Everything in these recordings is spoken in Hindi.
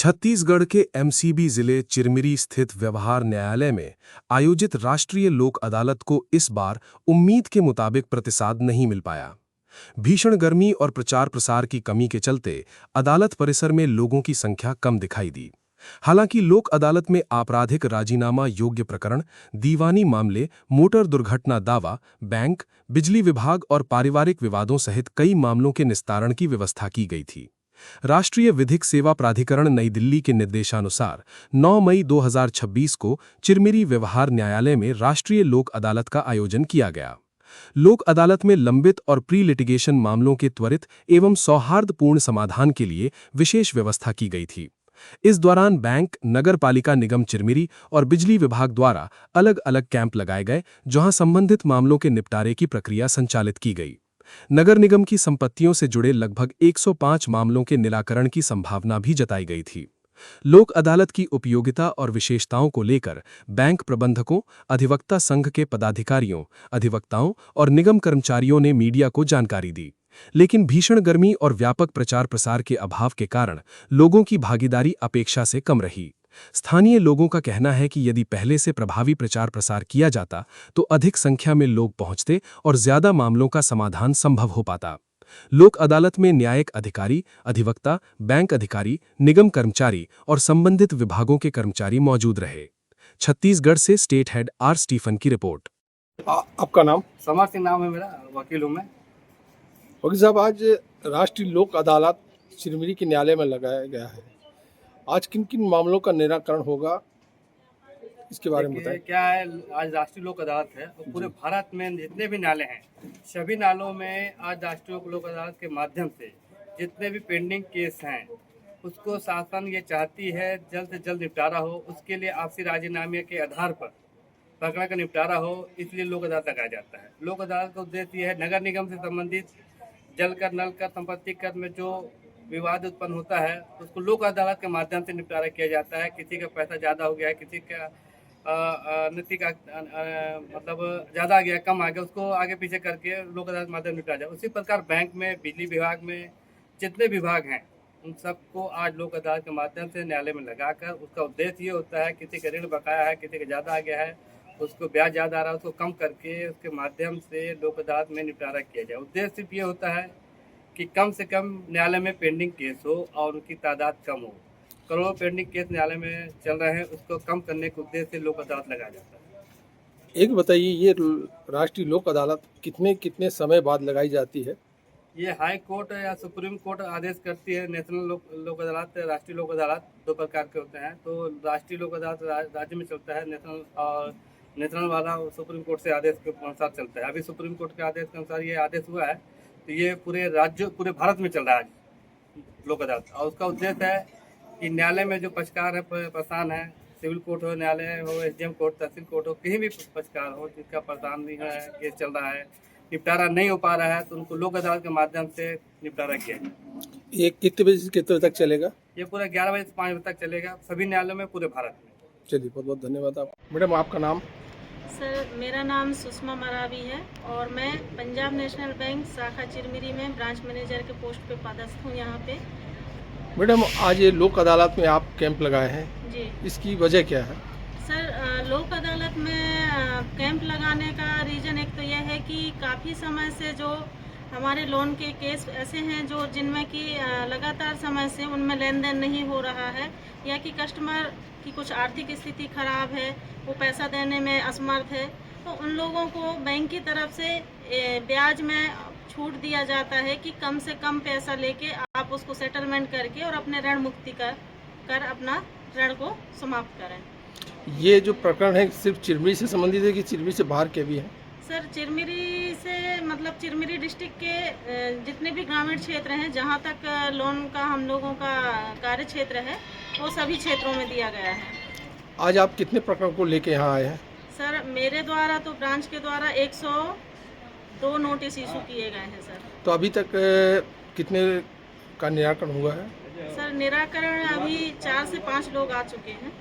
छत्तीसगढ़ के एमसीबी जिले चिरमिरी स्थित व्यवहार न्यायालय में आयोजित राष्ट्रीय लोक अदालत को इस बार उम्मीद के मुताबिक प्रतिसाद नहीं मिल पाया। भीषण गर्मी और प्रचार प्रसार की कमी के चलते अदालत परिसर में लोगों की संख्या कम दिखाई दी। हालांकि लोक अदालत में आपराधिक राजीनामा योग्य प्रकरण, दीवानी मामले, मोटर दुर्घटना दावा, बैंक, बिजली विभाग और पारिवारिक विवादों सहित कई मामलों के निस्तारण की व्यवस्था की गई थी। राष्ट्रीय विधिक सेवा प्राधिकरण नई दिल्ली के निर्देशानुसार 9 मई 2026 को चिरमिरी व्यवहार न्यायालय में राष्ट्रीय लोक अदालत का आयोजन किया गया। लोक अदालत में लंबित और प्री लिटिगेशन मामलों के त्वरित एवं सौहार्दपूर्ण समाधान के लिए विशेष व्यवस्था की गई थी। इस दौरान बैंक, नगर पालिका निगम चिरमिरी और बिजली विभाग द्वारा अलग अलग कैंप लगाए गए, जहां संबंधित मामलों के निपटारे की प्रक्रिया संचालित की गई। नगर निगम की संपत्तियों से जुड़े लगभग 105 मामलों के निराकरण की संभावना भी जताई गई थी। लोक अदालत की उपयोगिता और विशेषताओं को लेकर बैंक प्रबंधकों, अधिवक्ता संघ के पदाधिकारियों, अधिवक्ताओं और निगम कर्मचारियों ने मीडिया को जानकारी दी। लेकिन भीषण गर्मी और व्यापक प्रचार प्रसार के अभाव के कारण लोगों की भागीदारी अपेक्षा से कम रही। स्थानीय लोगों का कहना है कि यदि पहले से प्रभावी प्रचार प्रसार किया जाता तो अधिक संख्या में लोग पहुंचते और ज्यादा मामलों का समाधान संभव हो पाता। लोक अदालत में न्यायिक अधिकारी, अधिवक्ता, बैंक अधिकारी, निगम कर्मचारी और संबंधित विभागों के कर्मचारी मौजूद रहे। छत्तीसगढ़ से स्टेट हेड आर स्टीफन की रिपोर्ट। आपका नाम? समर सिंह नाम है मेरा, वकील हूँ मैं। वकील साहब, आज राष्ट्रीय लोक अदालत चिरमिरी के न्यायालय में लगाया गया है। आज किन किन मामलों का निराकरण होगा, इसके बारे में बताएं। क्या है, आज राष्ट्रीय लोक अदालत है और पूरे भारत में जितने भी नाले हैं, सभी नालों में आज राष्ट्रीय लोक अदालत के माध्यम से जितने भी पेंडिंग केस हैं उसको शासन ये चाहती है जल्द से जल्द निपटारा हो। उसके लिए आपसी राजीनामे के आधार पर प्रकरण का निपटारा हो, इसलिए लोक अदालत लगाया जाता है। लोक अदालत का उद्देश्य ये है, नगर निगम से संबंधित जल कर, नल कर, संपत्ति कर में जो विवाद उत्पन्न होता है उसको लोक अदालत के माध्यम से निपटारा किया जाता है। किसी का पैसा ज़्यादा हो गया है, किसी का नीति का मतलब ज़्यादा आ गया, कम आ गया, उसको आगे पीछे करके लोक अदालत के माध्यम से निपटाया जाए। उसी प्रकार बैंक में, बिजली विभाग में जितने विभाग हैं उन सबको आज लोक अदालत के माध्यम से न्यायालय में लगाकर उसका उद्देश्य ये होता है, किसी का ऋण बकाया है, किसी का ज़्यादा आ गया है, उसको ब्याज ज़्यादा आ रहा है, उसको कम करके उसके माध्यम से लोक अदालत में निपटारा किया जाए। उद्देश्य सिर्फ ये होता है कि कम से कम न्यायालय में पेंडिंग केस हो और उनकी तादाद कम हो। करोड़ों पेंडिंग केस न्यायालय में चल रहे हैं, उसको कम करने के उद्देश्य से लोक अदालत लगाया जाता है। एक बताइए, ये राष्ट्रीय लोक अदालत कितने समय बाद लगाई जाती है? ये हाई कोर्ट या सुप्रीम कोर्ट आदेश करती है। नेशनल लोक अदालत, राष्ट्रीय लोक अदालत दो प्रकार के होते हैं। तो राष्ट्रीय लोक अदालत राज्य में चलता है, नेशनल वाला सुप्रीम कोर्ट से आदेश के अनुसार चलता है। अभी सुप्रीम कोर्ट के आदेश के अनुसार ये आदेश हुआ है, तो ये पूरे भारत में चल रहा है लोक अदालत। और उसका उद्देश्य है कि न्यायालय में जो पक्षकार है, परेशान है, सिविल कोर्ट हो, न्यायालय हो, एसडीएम कोर्ट, तहसील कोर्ट हो, कहीं भी पक्षकार हो जिसका परेशानी है, केस चल रहा है, निपटारा नहीं हो पा रहा है, तो उनको लोक अदालत के माध्यम से निपटारा किया जाए। ये कितने बजे से कितने बजे तक चलेगा? ये पूरा 11 बजे से 5 बजे तक चलेगा, सभी न्यायालयों में पूरे भारत में। चलिए, बहुत बहुत धन्यवाद। आप मैडम, आपका नाम? सर, मेरा नाम सुषमा मरावी है और मैं पंजाब नेशनल बैंक शाखा चिरमिरी में ब्रांच मैनेजर के पोस्ट पे पदस्थ हूँ यहाँ पे। मैडम, आज ये लोक अदालत में आप कैंप लगाए हैं जी, इसकी वजह क्या है? सर, लोक अदालत में कैंप लगाने का रीज़न एक तो यह है कि काफ़ी समय से जो हमारे लोन के केस ऐसे हैं जो जिनमें कि लगातार समय से उनमें लेन देन नहीं हो रहा है, या कि कस्टमर की कुछ आर्थिक स्थिति खराब है, वो पैसा देने में असमर्थ है, तो उन लोगों को बैंक की तरफ से ब्याज में छूट दिया जाता है कि कम से कम पैसा लेके आप उसको सेटलमेंट करके और अपने ऋण मुक्ति कर अपना ऋण को समाप्त करें। ये जो प्रकरण है सिर्फ चिरमिरी से संबंधित है कि चिरमिरी से बाहर के भी हैं? सर, चिरमिरी से मतलब चिरमिरी डिस्ट्रिक्ट के जितने भी ग्रामीण क्षेत्र हैं जहां तक लोन का हम लोगों का कार्य क्षेत्र है, वो सभी क्षेत्रों में दिया गया है। आज आप कितने प्रकरण को लेके यहाँ आए हैं? सर, मेरे द्वारा तो ब्रांच के द्वारा 102 नोटिस इशू किए गए हैं सर। तो अभी तक कितने का निराकरण हुआ है? सर, निराकरण अभी 4 से 5 लोग आ चुके हैं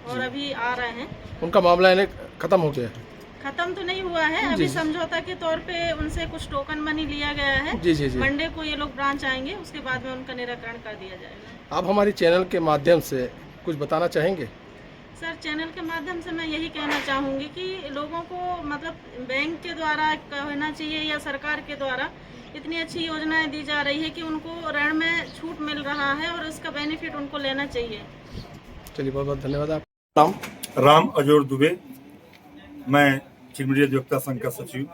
और अभी आ रहे हैं। उनका मामला इन्हें खत्म हो गया है? खत्म तो नहीं हुआ है, अभी समझौता के तौर पे उनसे कुछ टोकन मनी लिया गया है। जी। मंडे को ये लोग ब्रांच आएंगे, उसके बाद में उनका निराकरण कर दिया जाएगा। आप हमारे चैनल के माध्यम से कुछ बताना चाहेंगे? सर, चैनल के माध्यम से मैं यही कहना चाहूँगी कि लोगों को मतलब बैंक के द्वारा कहना चाहिए या सरकार के द्वारा इतनी अच्छी योजनाएं दी जा रही है कि उनको ऋण में छूट मिल रहा है और उसका बेनिफिट उनको लेना चाहिए। चलिए, बहुत बहुत धन्यवाद। आप नाम? राम अजोर दुबे, मैं चिरमिरी अधिवक्ता संघ का सचिव।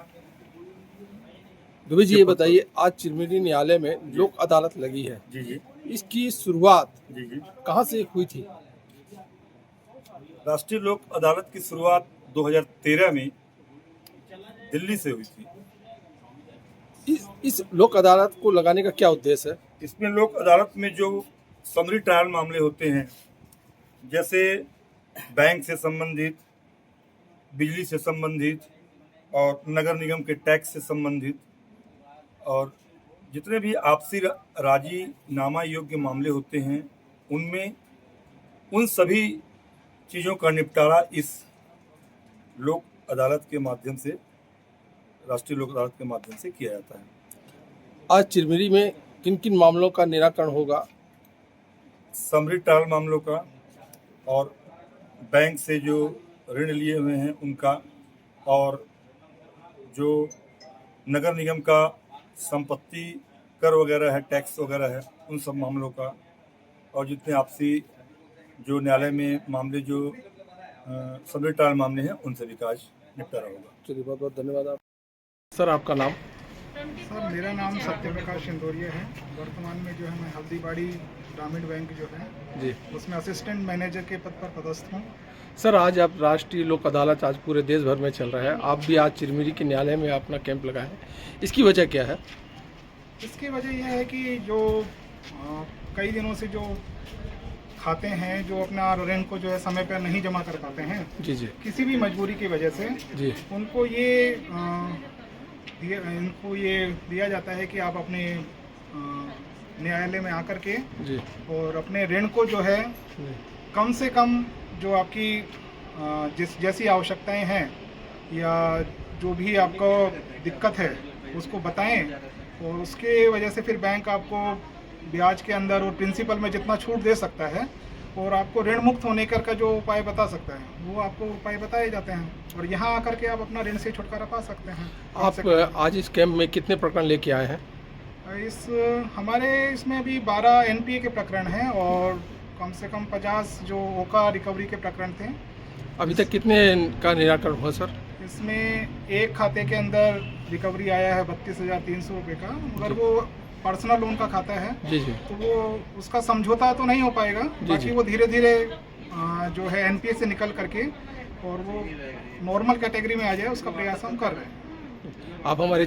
दुबे जी, ये बताइए, आज चिरमिरी न्यायालय में लोक अदालत लगी है, जी जी इसकी शुरुआत जी जी कहाँ से हुई थी? राष्ट्रीय लोक अदालत की शुरुआत 2013 में दिल्ली से हुई थी। इस लोक अदालत को लगाने का क्या उद्देश्य है? इसमें लोक अदालत में जो समरी ट्रायल मामले होते हैं, जैसे बैंक से संबंधित, बिजली से संबंधित और नगर निगम के टैक्स से संबंधित और जितने भी आपसी राजीनामा योग्य मामले होते हैं, उनमें उन सभी चीज़ों का निपटारा इस लोक अदालत के माध्यम से, राष्ट्रीय लोक अदालत के माध्यम से किया जाता है। आज चिरमिरी में किन किन मामलों का निराकरण होगा? समरी ट्रायल मामलों का और बैंक से जो ऋण लिए हुए हैं उनका, और जो नगर निगम का संपत्ति कर वगैरह है, टैक्स वगैरह है, उन सब मामलों का, और जितने आपसी जो न्यायालय में मामले जो समरी ट्रायल मामले हैं, उनसे भी काज निपटारा होगा। चलिए, बहुत बहुत धन्यवाद। आप सर, आपका नाम? सर, मेरा नाम सत्यप्रकाश इंदौरिया है। वर्तमान में जो है मैं हल्दीबाड़ी ग्रामीण बैंक जो है जी, उसमें असिस्टेंट मैनेजर के पद पर पदस्थ हूँ। सर, आज आप राष्ट्रीय लोक अदालत आज पूरे देश भर में चल रहा है, आप भी आज चिरमिरी के न्यायालय में अपना कैंप लगाए हैं, इसकी वजह क्या है? इसकी वजह यह है कि जो कई दिनों से जो खाते हैं, जो अपना ऋण को जो है समय पर नहीं जमा कर पाते हैं, जी जी किसी भी मजबूरी की वजह से, जी उनको ये दिया जाता है कि आप अपने न्यायालय में आकर के जी और अपने ऋण को जो है कम से कम जो आपकी जैसी आवश्यकताएं हैं या जो भी आपको दिक्कत है उसको बताएं, और उसके वजह से फिर बैंक आपको ब्याज के अंदर और प्रिंसिपल में जितना छूट दे सकता है और आपको ऋण मुक्त होने का जो उपाय बता सकता है, वो आपको उपाय बताए जाते हैं, और यहाँ आकर के आप अपना ऋण से छुटकारा पा सकते हैं। आप आज इस कैंप में कितने प्रकरण लेके आए हैं? हमारे इसमें अभी 12 एनपीए के प्रकरण हैं और कम से कम 50 जो ओका रिकवरी के प्रकरण थे। अभी तक कितने का निराकरण हुआ सर? इसमें एक खाते के अंदर रिकवरी आया है 32,300 रुपये का, मगर वो पर्सनल लोन का खाता है, जी जी, तो वो उसका समझौता तो नहीं हो पाएगा, बाकी वो धीरे धीरे जो है एनपीए से निकल करके और वो नॉर्मल कैटेगरी में आ जाए, उसका प्रयास हम कर रहे हैं। आप हमारे